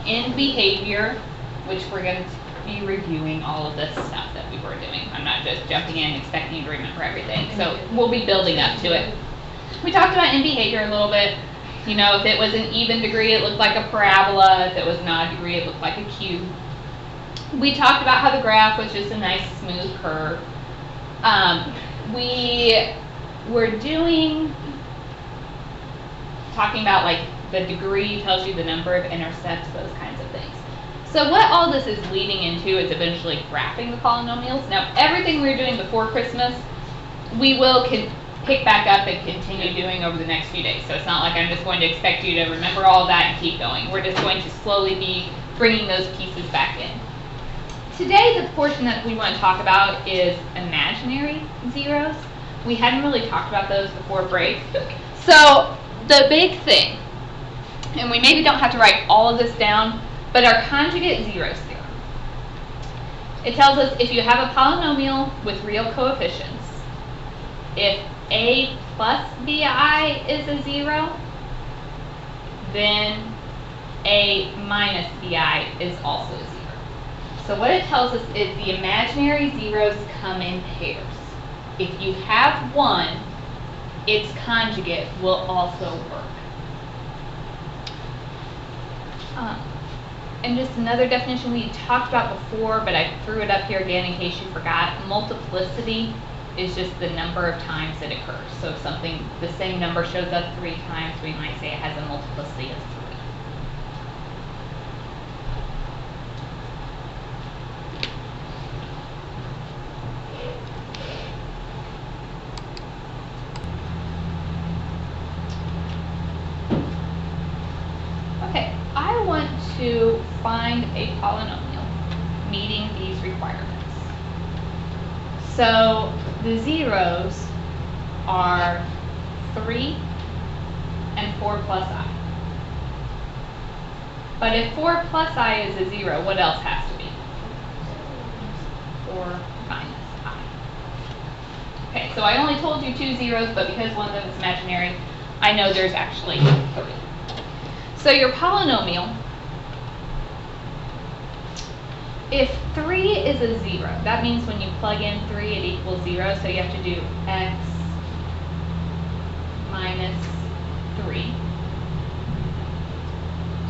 In behavior, which we're going to be reviewing all of this stuff that we were doing. I'm not just jumping in expecting you to remember everything. So we'll be building up to it. We talked about in behavior a little bit. You know, if it was an even degree, it looked like a parabola. If it was an odd degree, it looked like a cube. We talked about how the graph was just a nice smooth curve. We were talking about like the degree tells you the number of intercepts, those kinds of things. So what all this is leading into is eventually graphing the polynomials. Now everything we were doing before Christmas, we will pick back up and continue doing over the next few days. So it's not like I'm just going to expect you to remember all that and keep going. We're just going to slowly be bringing those pieces back in. Today the portion that we want to talk about is imaginary zeros. We hadn't really talked about those before break. So the big thing, and we maybe don't have to write all of this down, but our conjugate zeros theorem. It tells us if you have a polynomial with real coefficients, if a plus bi is a zero, then a minus bi is also a zero. So what it tells us is the imaginary zeros come in pairs. If you have one, its conjugate will also work. And just another definition we talked about before, but I threw it up here again in case you forgot. Multiplicity is just the number of times it occurs. So if something, the same number shows up 3 times, we might say it has a multiplicity of 3. To find a polynomial meeting these requirements. So the zeros are 3 and 4 plus I. But if 4 plus I is a 0, what else has to be? 4 minus I. Okay, so I only told you 2 zeros, but because one of them is imaginary, I know there's actually 3. So your polynomial, if 3 is a 0, that means when you plug in 3, it equals 0. So you have to do x minus 3.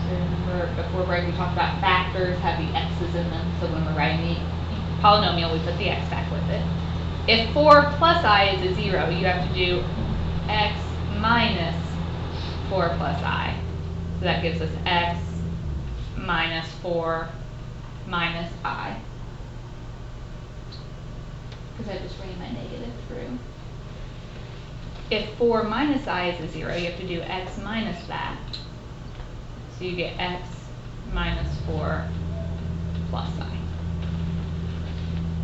So remember, before break we talked about factors have the x's in them. So when we're writing the polynomial, we put the x back with it. If 4 plus I is a 0, you have to do x minus 4 plus I. So that gives us x minus 4 minus I, because I just ran my negative through. If 4 minus I is a 0, you have to do x minus that. So you get x minus 4 plus I.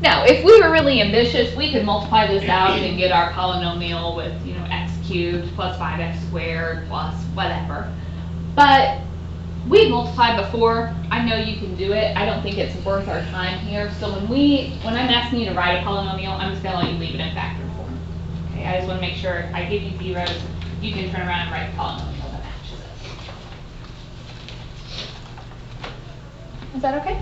Now, if we were really ambitious, we could multiply this out and get our polynomial with, you know, x cubed plus 5x squared plus whatever. But we multiplied before. I know you can do it. I don't think it's worth our time here. So when I'm asking you to write a polynomial, I'm just going to let you leave it in factor form. Okay, I just want to make sure I give you zeros, you can turn around and write a polynomial that matches it. Is that okay?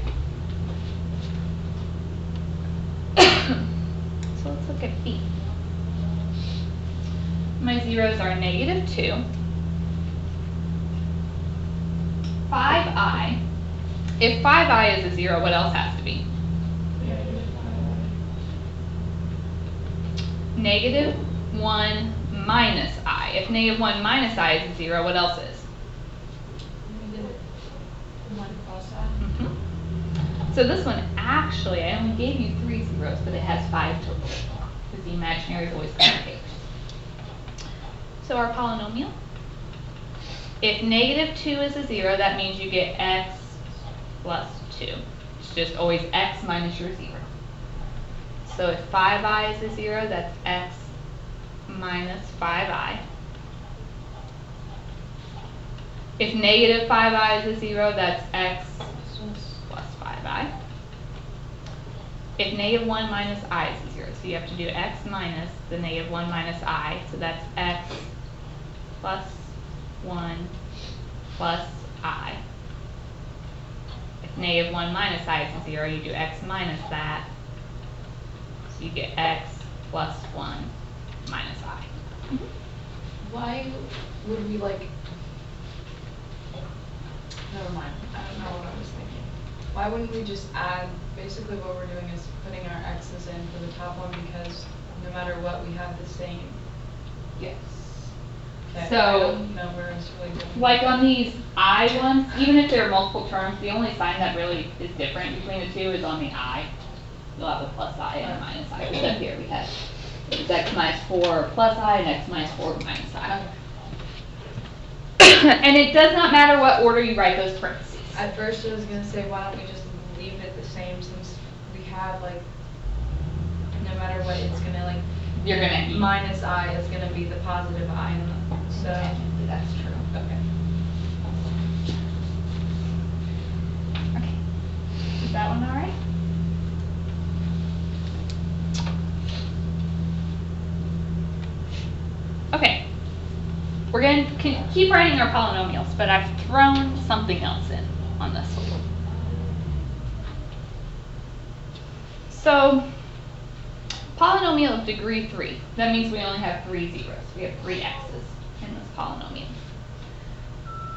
So let's look at B. My zeros are negative 2. 5i. If 5i is a 0, what else has to be? Negative 1 minus I. If negative 1 minus I is a 0, what else is? Negative 1 plus I. Mm-hmm. So this one, actually, I only gave you 3 zeros, but it has 5 total, because the imaginary is always going to take. So our polynomial, if negative 2 is a 0, that means you get x plus 2. It's just always x minus your 0. So if 5i is a 0, that's x minus 5i. If negative 5i is a 0, that's x plus 5i. If negative 1 minus I is a 0, so you have to do x minus the negative 1 minus I, so that's x plus 1 plus I. negative 1 minus I is 0, you do x minus that. So you get x plus 1 minus I. Why would we like, never mind, I don't know what I was thinking. Why wouldn't we just add, basically what we're doing is putting our x's in for the top one because no matter what, we have the same. Yes. Okay, So, I don't know where it's really going. like on these I ones, even if they're multiple terms, the only sign that really is different between the two is on the I. You'll have a plus I and a minus I. Except here we have it's x minus 4 plus I and x minus 4 minus I. And it does not matter what order you write those parentheses. At first I was going to say, why don't we just leave it the same since we have like, no matter what, it's going to like, You're going to minus I is going to be the positive I, and so. Technically, that's true. Okay. Okay. Is that one all right? Okay. We're going to keep writing our polynomials, but I've thrown something else in on this one. So, polynomial of degree 3. That means we only have 3 zeros. We have 3 x's in this polynomial.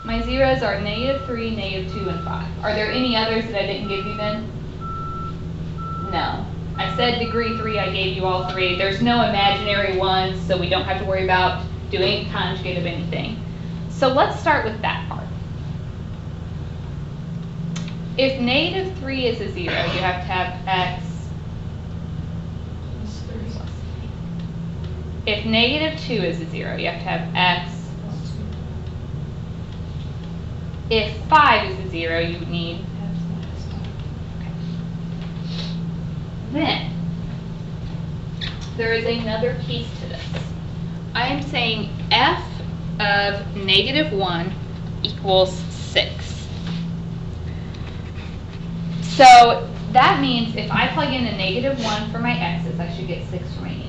My zeros are negative 3, negative 2, and 5. Are there any others that I didn't give you then? No. I said degree 3, I gave you all 3. There's no imaginary ones, so we don't have to worry about doing a conjugate of anything. So let's start with that part. If negative 3 is a 0, you have to have x Plus 3. plus 3. If negative 2 is a 0, you have to have x. Plus 2. If 5 is a 0, you need X minus 5. then. There is another piece to this. I am saying f of negative 1 equals 6. So that means if I plug in a negative 1 for my x's, I should get 6 for my e's.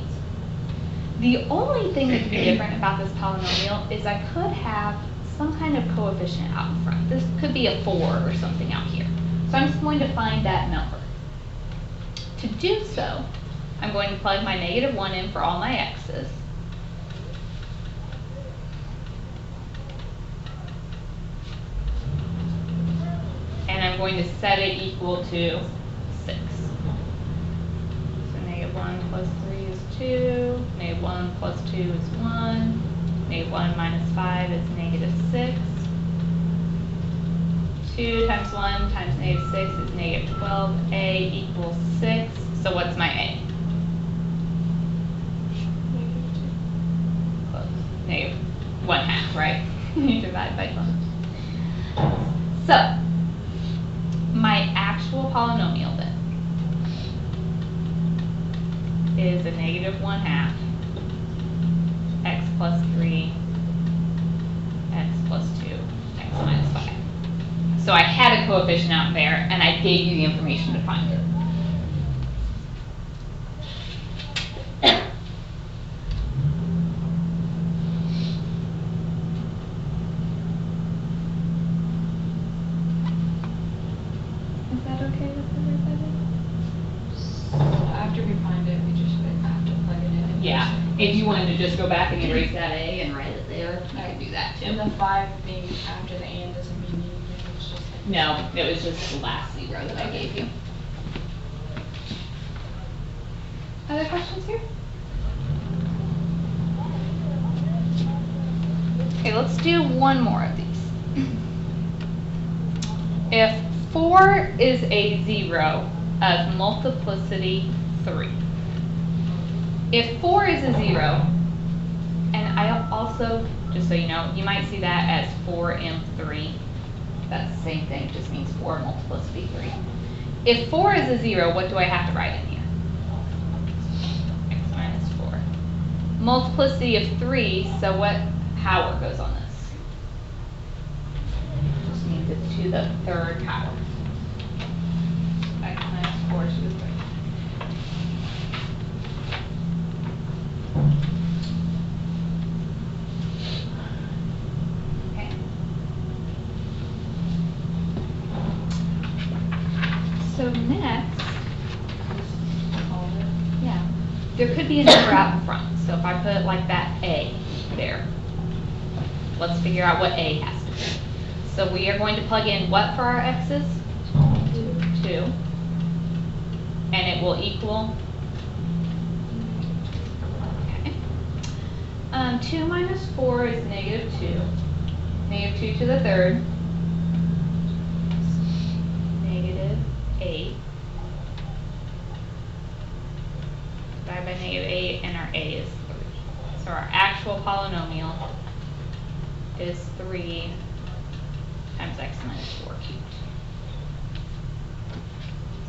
The only thing that could be different about this polynomial is I could have some kind of coefficient out in front. This could be a 4 or something out here. So I'm just going to find that number. To do so, I'm going to plug my negative 1 in for all my x's. And I'm going to set it equal to 6. So negative 1 plus 3 is 2, negative 1 plus 2 is 1, negative 1 minus 5 is negative 6. 2 times 1 times negative 6 is negative 12. A equals 6. So what's my A? Close. Negative 1/2, right? You divide by 12. So, my actual polynomial then is a negative 1/2 x plus 3 x plus 2 x minus 5. So I had a coefficient out there and I gave you the information to find it. Is that okay with everybody? After we find it, we just have to plug it in. Yeah, if you wanted to just go back and erase that A and write it there, you could do that And too. the 5 being after the and doesn't mean anything, it's just like. No, it was just the last 0 that I gave you. Other questions here? Okay, let's do one more of these. If 4 is a 0 of multiplicity 3. If 4 is a 0, and I also, just so you know, you might see that as 4m3. That's the same thing, just means 4 multiplicity 3. If 4 is a 0, what do I have to write in here? X minus 4. Multiplicity of 3, so what power goes on this? Just means it's to the 3rd power. X minus 4 to the 3rd. Okay. So next, yeah, there could be a number out in front. So if I put like that A there, let's figure out what A has to be. So we are going to plug in what for our x's? 2. And it will equal, okay. 2 minus 4 is negative 2. Negative 2 to the third. Negative 8. Divided by negative 8, and our A is 3. So our actual polynomial is 3 times x minus 4 cubed.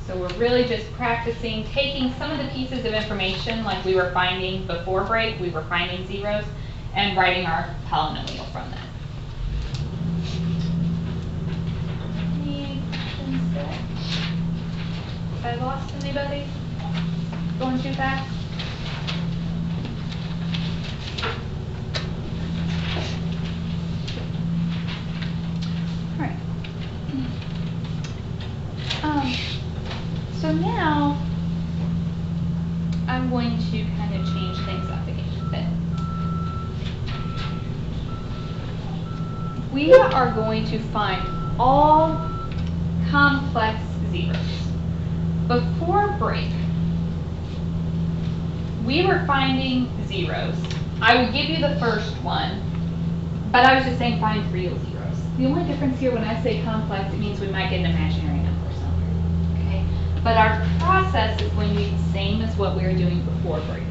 So we're really just practicing taking some of the pieces of information like we were finding before break, we were finding zeros, and writing our polynomial from that. Any questions there? Have I lost anybody? Going too fast? All right. So now I'm going to kind of change things up again a bit. We are going to find all complex zeros. Before break, we were finding zeros. I would give you the first one, but I was just saying find real zeros. The only difference here when I say complex, it means we might get an imaginary number somewhere. Okay? But our process is going to be the same as what we were doing before break.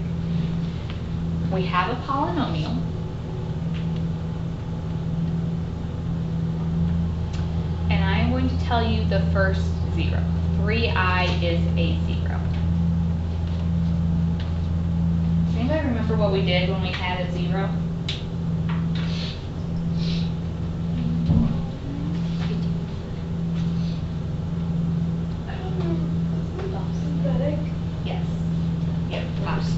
We have a polynomial. And I am going to tell you the first zero. 3i is a 0. Does anybody remember what we did when we had a 0? Synthetic? Yes. Yep.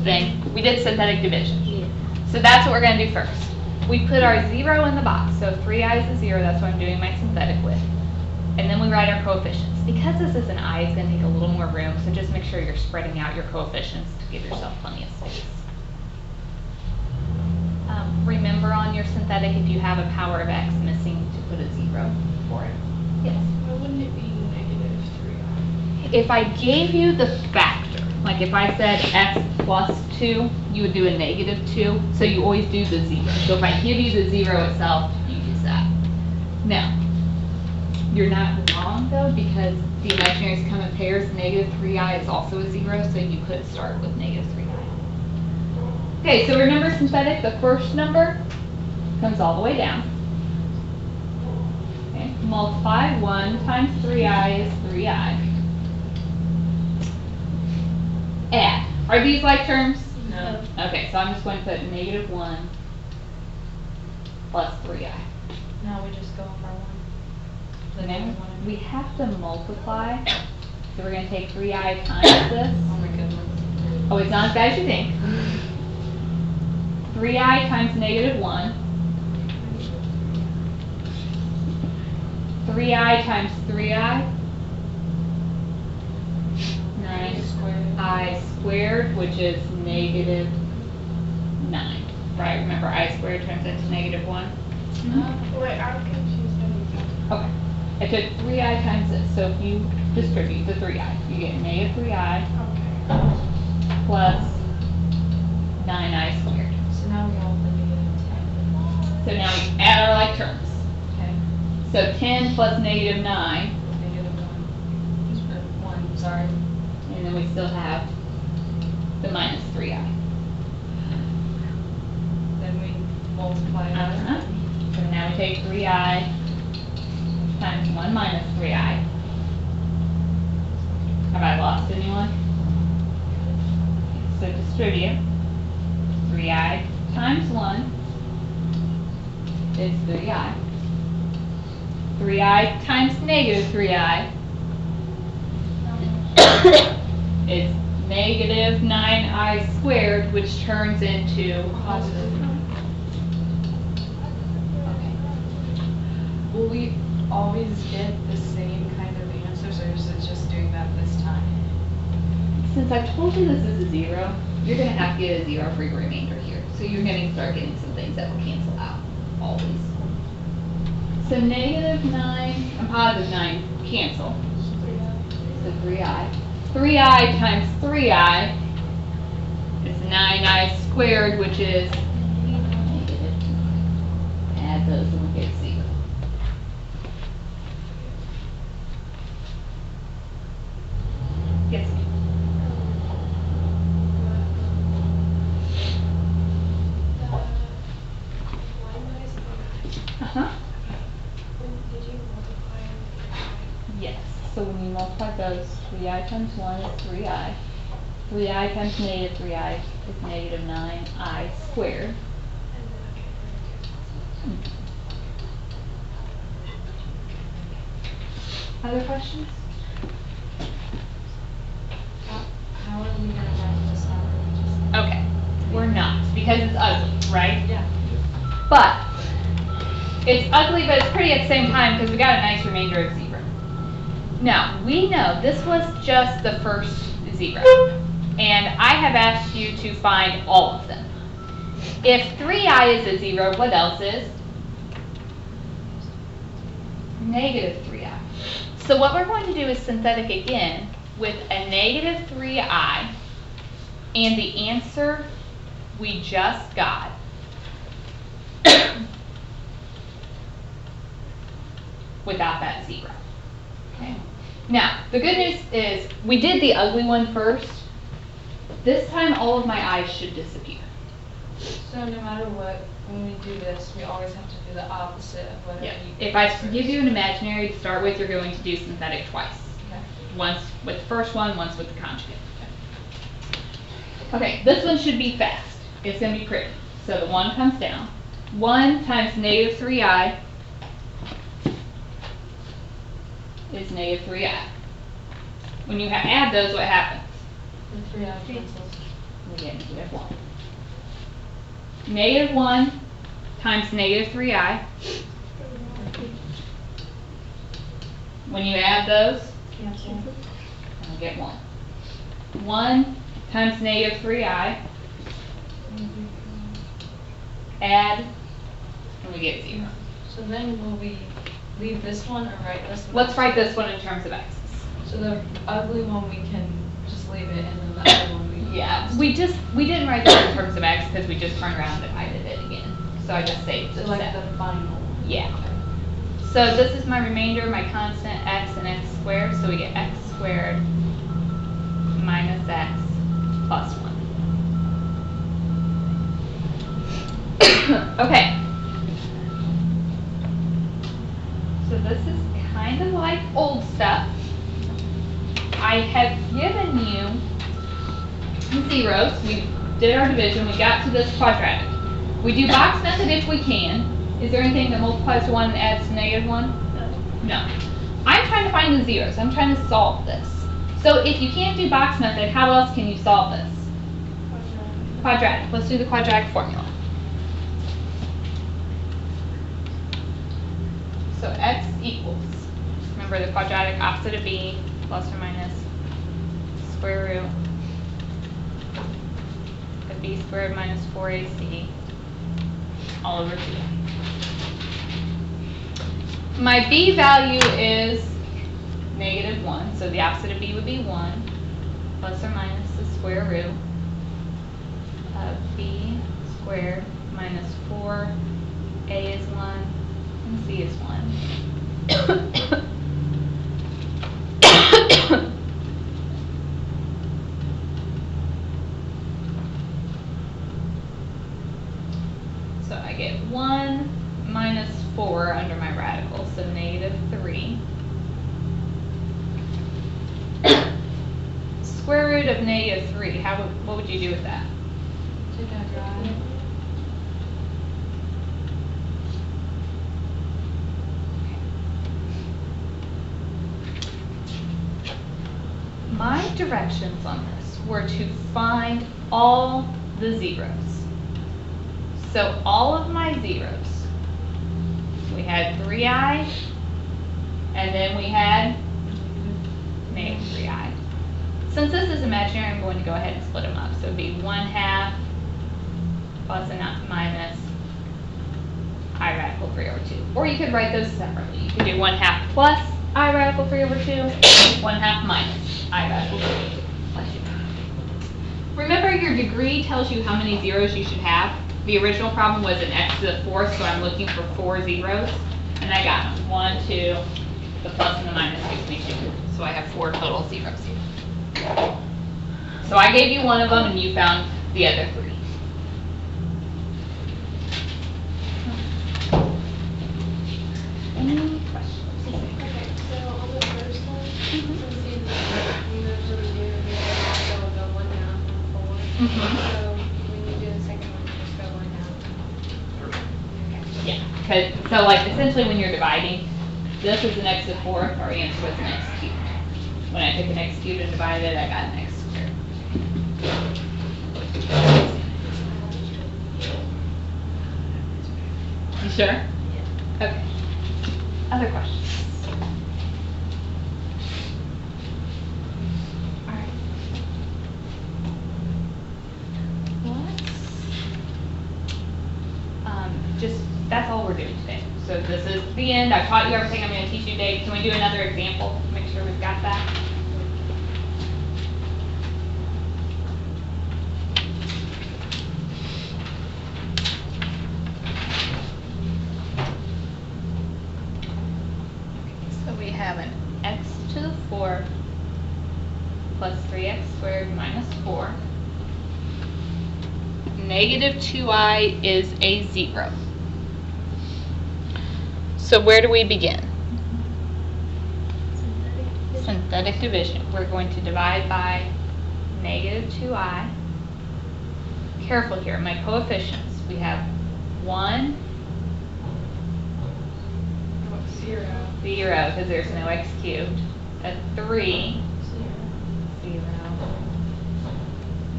Thing. We did synthetic division. Yeah. So that's what we're going to do first. We put our 0 in the box. So 3i is a 0. That's what I'm doing my synthetic with. And then we write our coefficients. Because this is an I, it's going to take a little more room. So just make sure you're spreading out your coefficients to give yourself plenty of space. Remember on your synthetic, if you have a power of x missing, to put a 0 for it. Yes? Why wouldn't it be negative 3i? If I gave you the factor, like if I said x plus 2, you would do a negative 2. So you always do the 0. So if I give you the 0 itself, you use that. Now, you're not wrong though, because the imaginaries come in pairs. Negative 3i is also a 0, so you could start with negative 3i. Okay, so remember synthetic, the first number comes all the way down. Okay, multiply 1 times 3i is 3i. Add. Are these like terms? No. Okay, so I'm just going to put negative 1 plus 3i. Now we just go up our 1. Then we have to multiply. So we're going to take 3i times this. Oh my goodness. Oh, it's not as bad as you think. 3i times negative 1. 3i times 3i. 9i squared, which is negative 9. Right? Remember, I squared turns into negative 1. Wait, I'm confused. Okay. I took 3i times this. So if you distribute the 3i, you get negative 3i Okay. plus 9i squared. So now we have the negative 10. So now we add our like terms. Okay. So 10 plus negative 9, Negative 1. Sorry. and then we still have the minus 3i. Then we multiply that. So now we take 3i times 1 minus 3i. Have I lost anyone? So distribute. 3i times 1 is 3i. 3i times negative 3i is negative 9i squared, which turns into Positive. Okay. Will we always get the same kind of answers, or is it just doing that since I've told you this is a 0, you're going to have to get a 0 for your remainder here. So you're going to start getting some things that will cancel out, always. So negative 9 and positive 9 cancel. So 3i. 3i times 3i is 9i squared, which is negative. Add those and we'll get 0. Yes, ma'am. Uh-huh. Did you multiply them? Yes. So when you multiply those, 3i times 1 is 3i. 3i times negative 3i is negative 9i squared. Other questions? How are we gonna write this out? Okay. We're not, because it's ugly, right? Yeah. But it's ugly, but it's pretty at the same time because we got a nice remainder of 0. Now, we know this was just the first 0, and I have asked you to find all of them. If 3i is a 0, what else is? Negative 3i. So what we're going to do is synthetic again with a negative 3i, and the answer we just got without that 0. Okay. Now, the good news is we did the ugly one first. This time all of my i's should disappear. So no matter what, when we do this, we always have to do the opposite of whatever Yeah. you If I give you an imaginary to start with, you're going to do synthetic twice. Okay. Once with the first one, once with the conjugate. Okay, this one should be fast. It's going to be pretty. So the 1 comes down. 1 times negative 3i is negative 3i. When you add those, what happens? The 3i cancels. We get negative 1. Negative 1 times negative 3i. When you add those, Cancel. and we get 1. 1 times negative 3i, add, and we get 0. So then will we leave this one or write this one? Let's write this one in terms of x's. So the ugly one we can just leave it, and then the other one we. Yeah, we didn't write that in terms of x because we just turned around and divided it again. So I just saved So the like step. the final one. Yeah. So this is my remainder, my constant x and x squared. So we get x squared minus x plus 1. Okay. So this is kind of like old stuff. I have given you zeros. We did our division. We got to this quadratic. We do box method if we can. Is there anything that multiplies to 1 and adds to negative 1? No. I'm trying to find the zeros. I'm trying to solve this. So if you can't do box method, how else can you solve this? Quadratic. Let's do the quadratic formula. So x equals, remember the quadratic opposite of b, plus or minus square root of b squared minus 4ac all over 2. My b value is negative 1, so the opposite of b would be 1, plus or minus the square root of b squared minus 4, a is 1, and c is 1. So I get 1 minus 4 under my radical, so negative 3. Square root of negative 3, what would you do with that? Take that dry. My directions on this were to find all the zeros. So all of my zeros, we had 3i, and then we had negative 3i. Since this is imaginary, I'm going to go ahead and split them up. So it'd be 1/2 plus and not minus I radical 3 over 2. Or you could write those separately. You could do 1/2 plus I radical 3 over 2, 1/2 minus I radical 3 over 2. Bless you. Remember, your degree tells you how many zeros you should have. The original problem was an x to the 4th, so I'm looking for 4 zeros. And I got them. 1, 2, the plus and the minus gives me 2. So I have 4 total zeros here. So I gave you one of them and you found the other 3. Any questions? Okay, so on the first one, since you usually do also go 1 down, 1 forward. So when you do the second one, you just go 1 down. Okay. Yeah, so like essentially when you're dividing, this is an x to the 4th, our answer was an x cubed. When I took an x cubed and divided it, I got an x squared. You sure? Yeah. Okay. Other questions? Alright. That's all we're doing today. So this is the end. I've taught you everything I'm going to teach you today. Can we do another example? Make sure we've got that. So we have an x to the 4th plus 3x squared minus 4. Negative 2i is a 0. So where do we begin? Synthetic division. We're going to divide by negative 2i. Careful here, my coefficients. We have 1, 0. 0, because there's no x cubed. A 3, 0,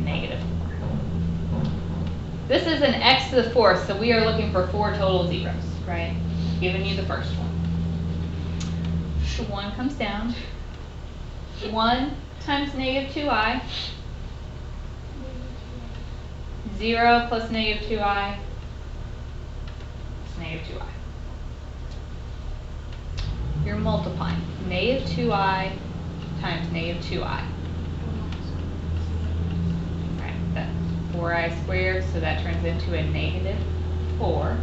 negative 4. This is an x to the 4th, so we are looking for 4 total zeros, right? Giving you the first one. So 1 comes down. 1 times negative 2i. 0 plus negative 2i is negative 2i. You're multiplying. Negative 2i times negative 2i. Right, that's 4i squared, so that turns into a negative 4.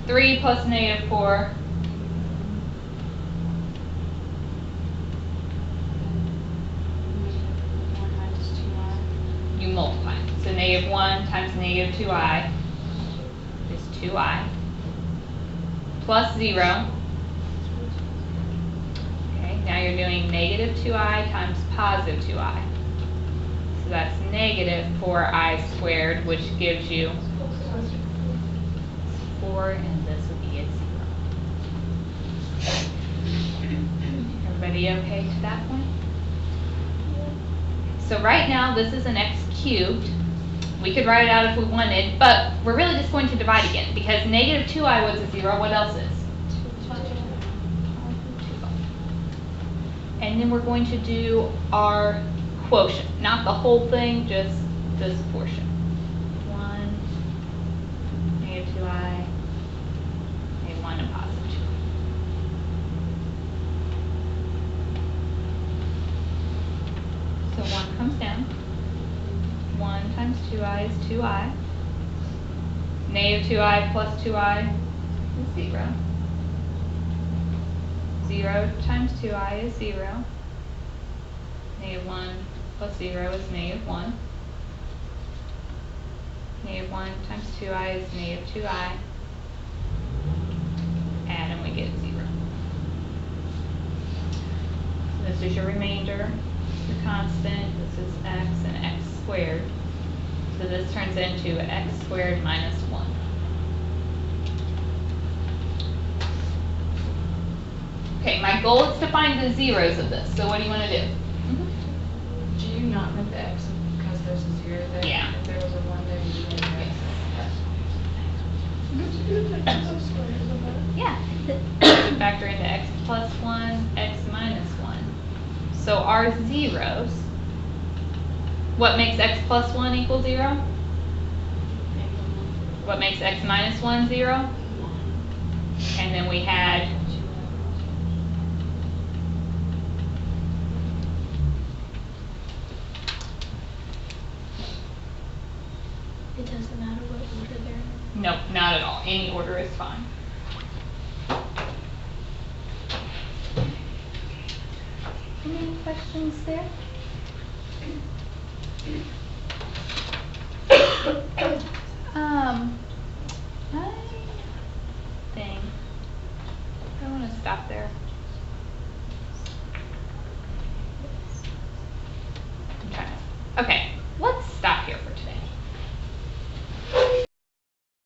3 plus negative 4. You multiply. So negative 1 times negative 2i is 2i. Plus 0. Okay, now you're doing negative 2i times positive 2i. So that's negative 4i squared, which gives you 4, and this would be a 0. Everybody okay to that point? So right now, this is an x cubed. We could write it out if we wanted, but we're really just going to divide again, because negative 2i was a 0. What else is? 2. And then we're going to do our quotient. Not the whole thing, just this portion. 1, negative 2i, negative 1, and positive 2. So 1 comes down. 1 times 2i is 2i. Negative 2i plus 2i is 0. 0 times 2i is 0. Negative 1 plus 0 is negative 1. Negative 1 times 2i is negative 2i. Add and we get 0. So this is your remainder. The constant, this is x and x squared. So this turns into x squared minus 1. Okay, my goal is to find the zeros of this. So what do you want to do? Do you not put the x because there's a 0 there? Yeah. If there was a 1 there, you would Yeah. Factor into x plus 1, x minus 1. So our zeros, what makes x plus 1 equal 0? What makes x minus 1 0? And then we had It doesn't matter what order they're in. nope, not at all. Any order is fine. Any questions there?